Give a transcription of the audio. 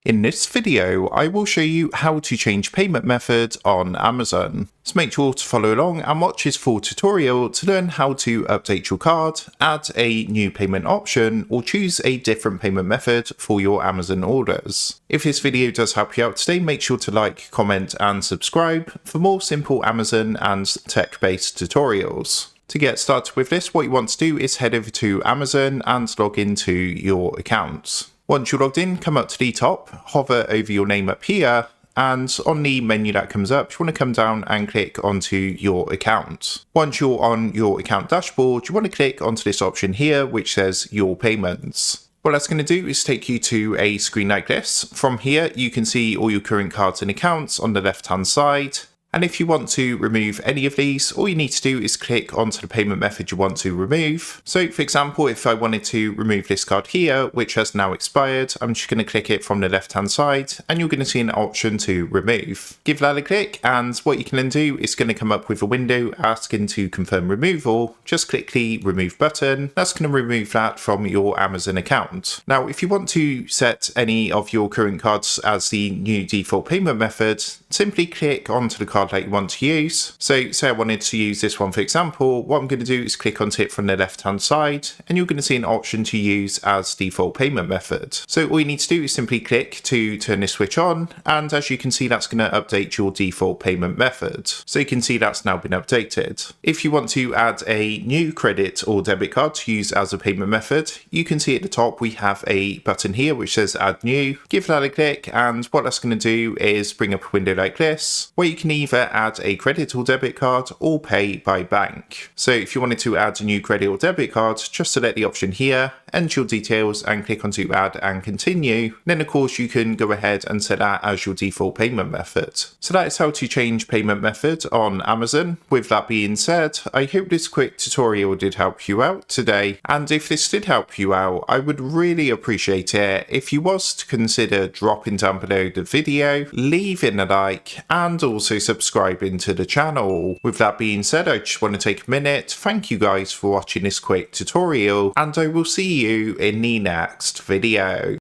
In this video, I will show you how to change payment method on Amazon. So make sure to follow along and watch this full tutorial to learn how to update your card, add a new payment option, or choose a different payment method for your Amazon orders. If this video does help you out today, make sure to like, comment, and subscribe for more simple Amazon and tech-based tutorials. To get started with this, what you want to do is head over to Amazon and log into your account. Once you're logged in, come up to the top, hover over your name up here, and on the menu that comes up, you want to come down and click onto your account. Once you're on your account dashboard, you want to click onto this option here, which says Your Payments. What that's going to do is take you to a screen like this. From here, you can see all your current cards and accounts on the left-hand side. And if you want to remove any of these, all you need to do is click onto the payment method you want to remove. So for example, if I wanted to remove this card here, which has now expired, I'm just going to click it from the left-hand side and you're going to see an option to remove. Give that a click and what you can then do is going to come up with a window asking to confirm removal. Just click the remove button. That's going to remove that from your Amazon account. Now, if you want to set any of your current cards as the new default payment method, simply click onto the card that you want to use. So say I wanted to use this one for example, what I'm going to do is click onto it from the left hand side and you're going to see an option to use as default payment method. So all you need to do is simply click to turn this switch on, and as you can see that's going to update your default payment method. So you can see that's now been updated. If you want to add a new credit or debit card to use as a payment method, you can see at the top we have a button here which says add new. Give that a click and what that's going to do is bring up a window like this where you can either add a credit or debit card or pay by bank. So if you wanted to add a new credit or debit card, just select the option here, enter your details and click onto add and continue. Then of course you can go ahead and set that as your default payment method. So that is how to change payment method on Amazon. With that being said, I hope this quick tutorial did help you out today, and if this did help you out, I would really appreciate it if you was to consider dropping down below the video, leaving a like and also subscribing to the channel. With that being said, I just want to take a minute, thank you guys for watching this quick tutorial, and I will see you in the next video.